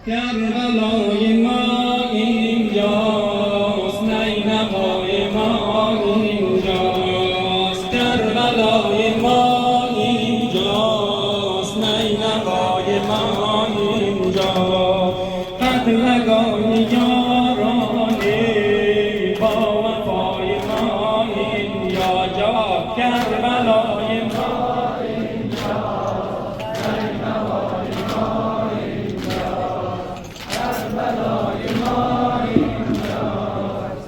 کربلای ما اینجاست، نینوای ما اینجاست. کربلای ما اینجاست، نینوای ما اینجاست. قتلگاه یاران با وفای ما اینجا جا. کربلای ما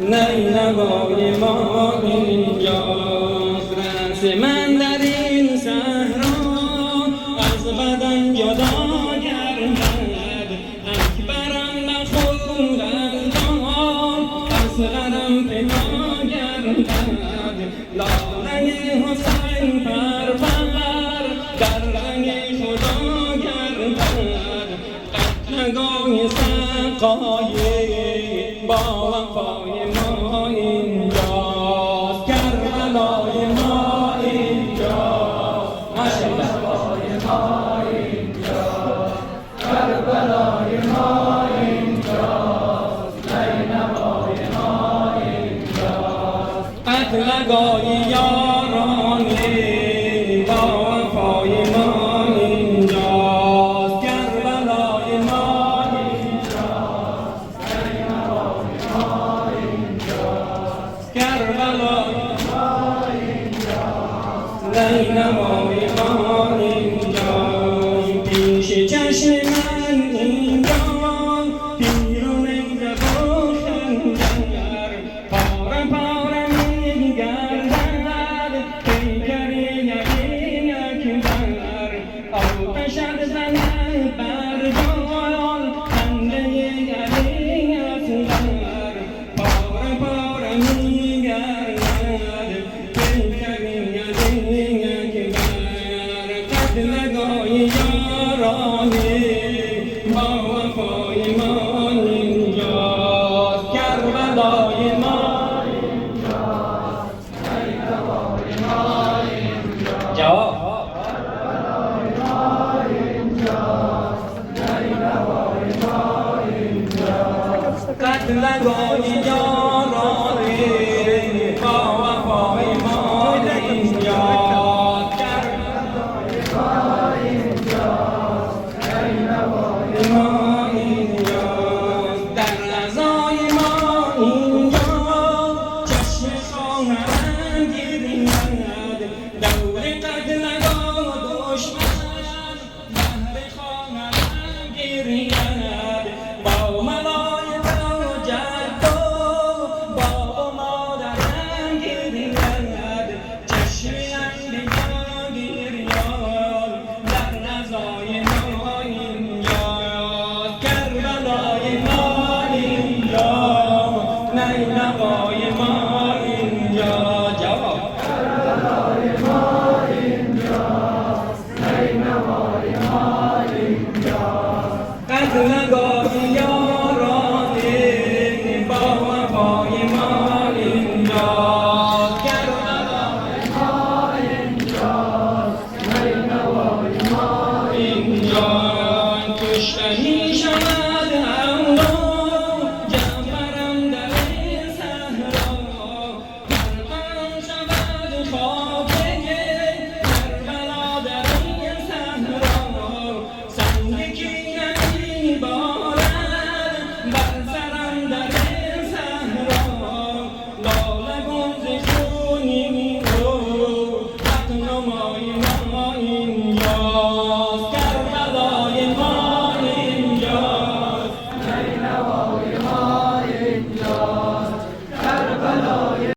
نینوای ما اینجاست. رأس من در این صحرا از بدن جدا گردد. اکبرم بخون اندام اصغرم پیدا گردد. لاله حسین پرور در رنگ خدا گردد. قتلگاه سقای با وفای ما اینجاست. کربلای ما اینجاست. کربلای ما اینجاست. کربلای ما اینجاست. نینوای ما اینجاست. قتلگاه یاران با وفای ما اینجاست. کربلای ما نینوای ما اینجا. پیش چشم من اینجا پیرون روشنگر پاره پاره میگردد. پیکر یکی اکبر آتشت زند بر جان. خنده یکی اصغر پاره پاره میگردد. قتلگاه یاران با وفای ما اینجاست. کربلای ما اینجاست. نینوای ما اینجاست. جواب کربلای ما اینجاست. نینوای ما اینجاست. قتلگاه یاران با وفای ما اینجاست. ما اینجاست. در رضای ما اینجا چشم خواهرم گرید. دور قتلگاه دشمن بهر خواهرم گرید. با ملایک و جد و بابا مادرم گرید. چشم انبیا گریان در رضای ما اینجاست. کربلای ما اینجا. نینوای ما اینجا. جواب کربلای ما اینجاست. نینوای ما اینجاست. قتلگاه یاران با وفای ما اینجاست. کربلای ما اینجاست. نینوای ما اینجا. کشتنی شود